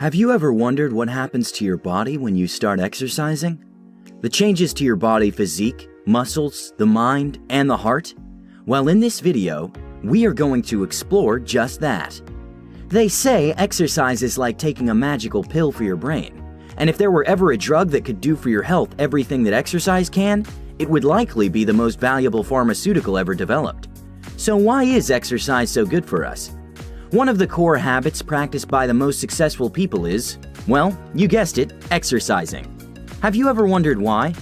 Have you ever wondered what happens to your body when you start exercising? The changes to your body physique, muscles, the mind, and the heart? Well, in this video, we are going to explore just that. They say exercise is like taking a magical pill for your brain, and if there were ever a drug that could do for your health everything that exercise can, it would likely be the most valuable pharmaceutical ever developed. So why is exercise so good for us? One of the core habits practiced by the most successful people is, well, you guessed it, exercising. Have you ever wondered why?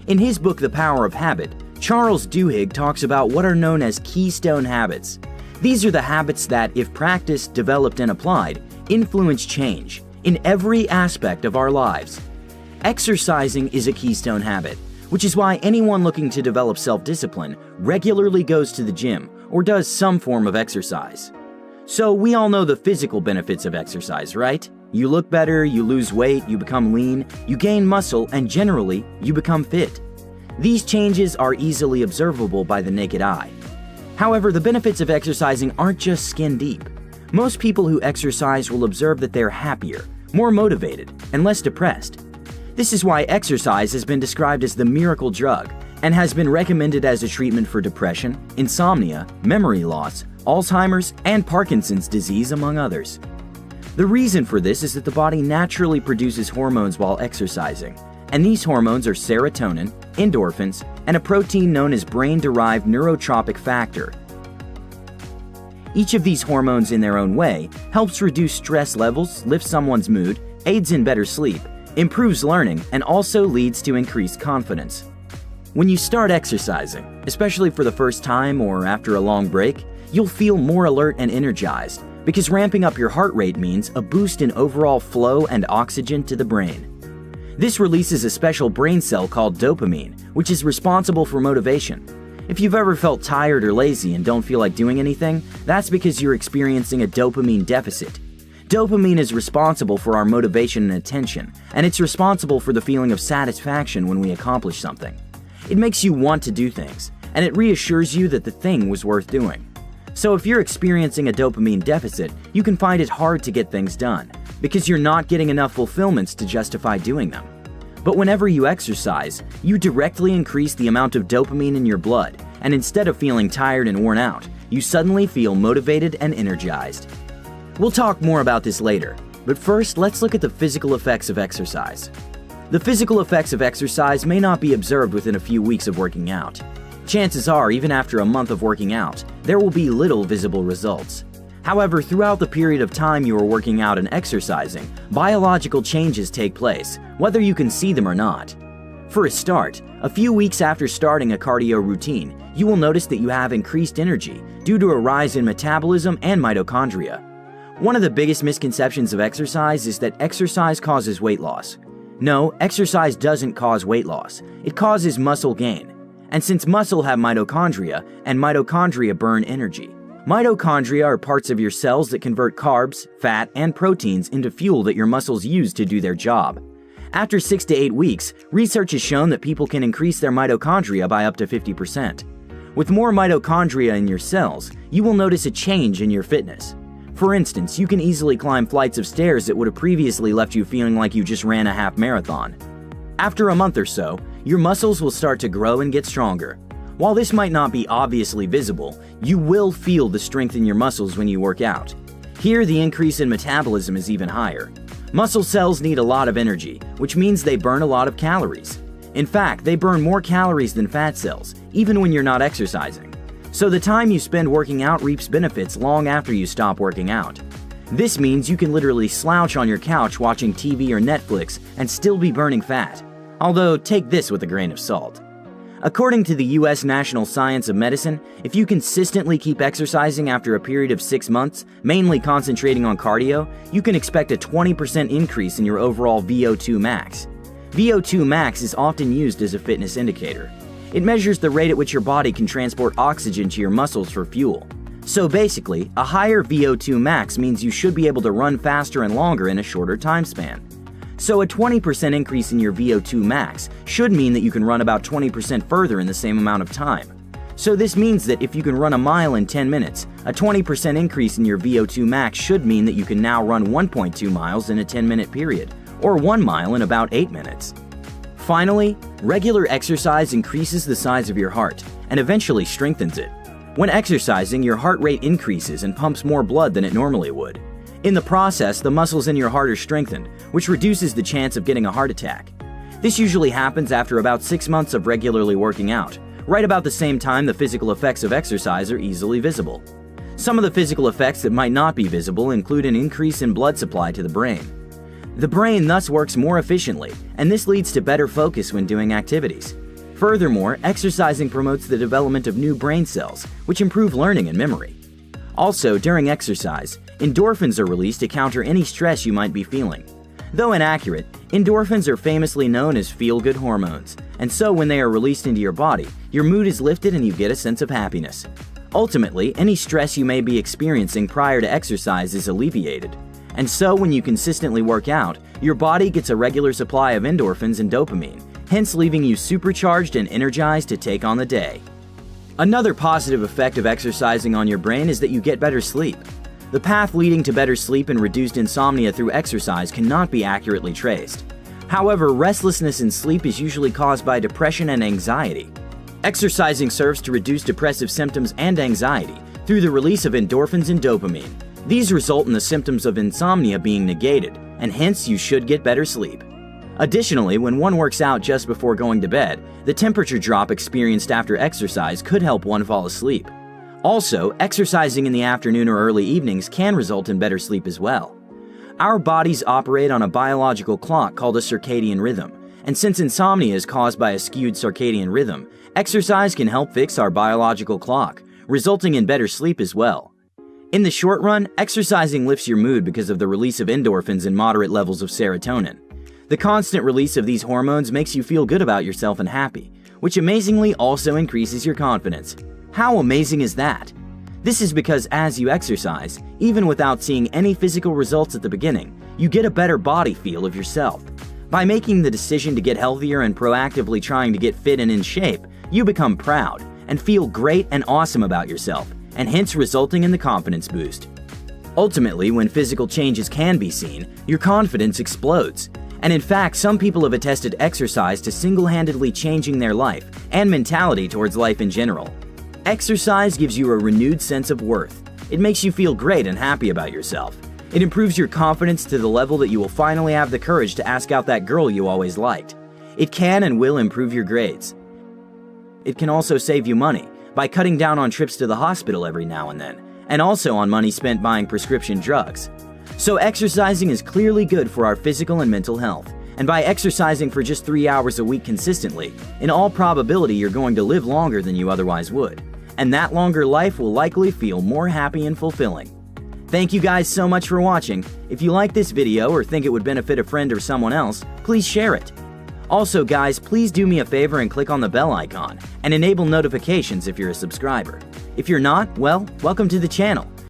In his book The Power of Habit, Charles Duhigg talks about what are known as keystone habits. These are the habits that, if practiced, developed, and applied, influence change in every aspect of our lives. Exercising is a keystone habit, which is why anyone looking to develop self-discipline regularly goes to the gym or does some form of exercise. So we all know the physical benefits of exercise, right? You look better, you lose weight, you become lean, you gain muscle, and generally, you become fit. These changes are easily observable by the naked eye. However, the benefits of exercising aren't just skin deep. Most people who exercise will observe that they're happier, more motivated, and less depressed. This is why exercise has been described as the miracle drug and has been recommended as a treatment for depression, insomnia, memory loss, Alzheimer's, and Parkinson's disease, among others. The reason for this is that the body naturally produces hormones while exercising, and these hormones are serotonin, endorphins, and a protein known as brain-derived neurotrophic factor. Each of these hormones in their own way helps reduce stress levels, lifts someone's mood, aids in better sleep, improves learning, and also leads to increased confidence. When you start exercising, especially for the first time or after a long break, you'll feel more alert and energized because ramping up your heart rate means a boost in overall flow and oxygen to the brain. This releases a special brain cell called dopamine, which is responsible for motivation. If you've ever felt tired or lazy and don't feel like doing anything, that's because you're experiencing a dopamine deficit. Dopamine is responsible for our motivation and attention, and it's responsible for the feeling of satisfaction when we accomplish something. It makes you want to do things, and it reassures you that the thing was worth doing. So if you're experiencing a dopamine deficit, you can find it hard to get things done because you're not getting enough fulfillments to justify doing them. But whenever you exercise, you directly increase the amount of dopamine in your blood, and instead of feeling tired and worn out, you suddenly feel motivated and energized. We'll talk more about this later, but first let's look at the physical effects of exercise. The physical effects of exercise may not be observed within a few weeks of working out. Chances are, even after a month of working out, there will be little visible results. However, throughout the period of time you are working out and exercising, biological changes take place, whether you can see them or not. For a start, a few weeks after starting a cardio routine, you will notice that you have increased energy due to a rise in metabolism and mitochondria. One of the biggest misconceptions of exercise is that exercise causes weight loss. No, exercise doesn't cause weight loss. It causes muscle gain. And since muscle have mitochondria, and mitochondria burn energy. Mitochondria are parts of your cells that convert carbs, fat, and proteins into fuel that your muscles use to do their job. After 6 to 8 weeks, research has shown that people can increase their mitochondria by up to 50%. With more mitochondria in your cells, you will notice a change in your fitness. For instance, you can easily climb flights of stairs that would have previously left you feeling like you just ran a half marathon. After a month or so, your muscles will start to grow and get stronger. While this might not be obviously visible, you will feel the strength in your muscles when you work out. Here, the increase in metabolism is even higher. Muscle cells need a lot of energy, which means they burn a lot of calories. In fact, they burn more calories than fat cells, even when you're not exercising. So the time you spend working out reaps benefits long after you stop working out. This means you can literally slouch on your couch watching TV or Netflix and still be burning fat. Although, take this with a grain of salt. According to the U.S. National Science of Medicine, if you consistently keep exercising after a period of 6 months, mainly concentrating on cardio, you can expect a 20% increase in your overall VO2 max. VO2 max is often used as a fitness indicator. It measures the rate at which your body can transport oxygen to your muscles for fuel. So basically, a higher VO2 max means you should be able to run faster and longer in a shorter time span. So a 20% increase in your VO2 max should mean that you can run about 20% further in the same amount of time. So this means that if you can run a mile in 10 minutes, a 20% increase in your VO2 max should mean that you can now run 1.2 miles in a 10-minute period, or 1 mile in about 8 minutes. Finally, regular exercise increases the size of your heart and eventually strengthens it. When exercising, your heart rate increases and pumps more blood than it normally would. In the process, the muscles in your heart are strengthened, which reduces the chance of getting a heart attack. This usually happens after about 6 months of regularly working out, right about the same time the physical effects of exercise are easily visible. Some of the physical effects that might not be visible include an increase in blood supply to the brain. The brain thus works more efficiently, and this leads to better focus when doing activities. Furthermore, exercising promotes the development of new brain cells, which improve learning and memory. Also, during exercise, endorphins are released to counter any stress you might be feeling. Though inaccurate, endorphins are famously known as feel-good hormones, and so when they are released into your body, your mood is lifted and you get a sense of happiness. Ultimately, any stress you may be experiencing prior to exercise is alleviated. And so when you consistently work out, your body gets a regular supply of endorphins and dopamine, hence leaving you supercharged and energized to take on the day. Another positive effect of exercising on your brain is that you get better sleep. The path leading to better sleep and reduced insomnia through exercise cannot be accurately traced. However, restlessness in sleep is usually caused by depression and anxiety. Exercising serves to reduce depressive symptoms and anxiety through the release of endorphins and dopamine. These result in the symptoms of insomnia being negated, and hence you should get better sleep. Additionally, when one works out just before going to bed, the temperature drop experienced after exercise could help one fall asleep. Also, exercising in the afternoon or early evenings can result in better sleep as well. Our bodies operate on a biological clock called a circadian rhythm, and since insomnia is caused by a skewed circadian rhythm, exercise can help fix our biological clock, resulting in better sleep as well. In the short run, exercising lifts your mood because of the release of endorphins and moderate levels of serotonin. The constant release of these hormones makes you feel good about yourself and happy, which amazingly also increases your confidence. How amazing is that? This is because as you exercise, even without seeing any physical results at the beginning, you get a better body feel of yourself. By making the decision to get healthier and proactively trying to get fit and in shape, you become proud and feel great and awesome about yourself, and hence resulting in the confidence boost. Ultimately, when physical changes can be seen, your confidence explodes. And in fact, some people have attested exercise to single-handedly changing their life and mentality towards life in general. Exercise gives you a renewed sense of worth. It makes you feel great and happy about yourself. It improves your confidence to the level that you will finally have the courage to ask out that girl you always liked. It can and will improve your grades. It can also save you money by cutting down on trips to the hospital every now and then, and also on money spent buying prescription drugs. So exercising is clearly good for our physical and mental health. And by exercising for just 3 hours a week consistently, in all probability you're going to live longer than you otherwise would. And that longer life will likely feel more happy and fulfilling. Thank you guys so much for watching. If you like this video or think it would benefit a friend or someone else, please share it. Also guys, please do me a favor and click on the bell icon and enable notifications if you're a subscriber. If you're not, well, welcome to the channel.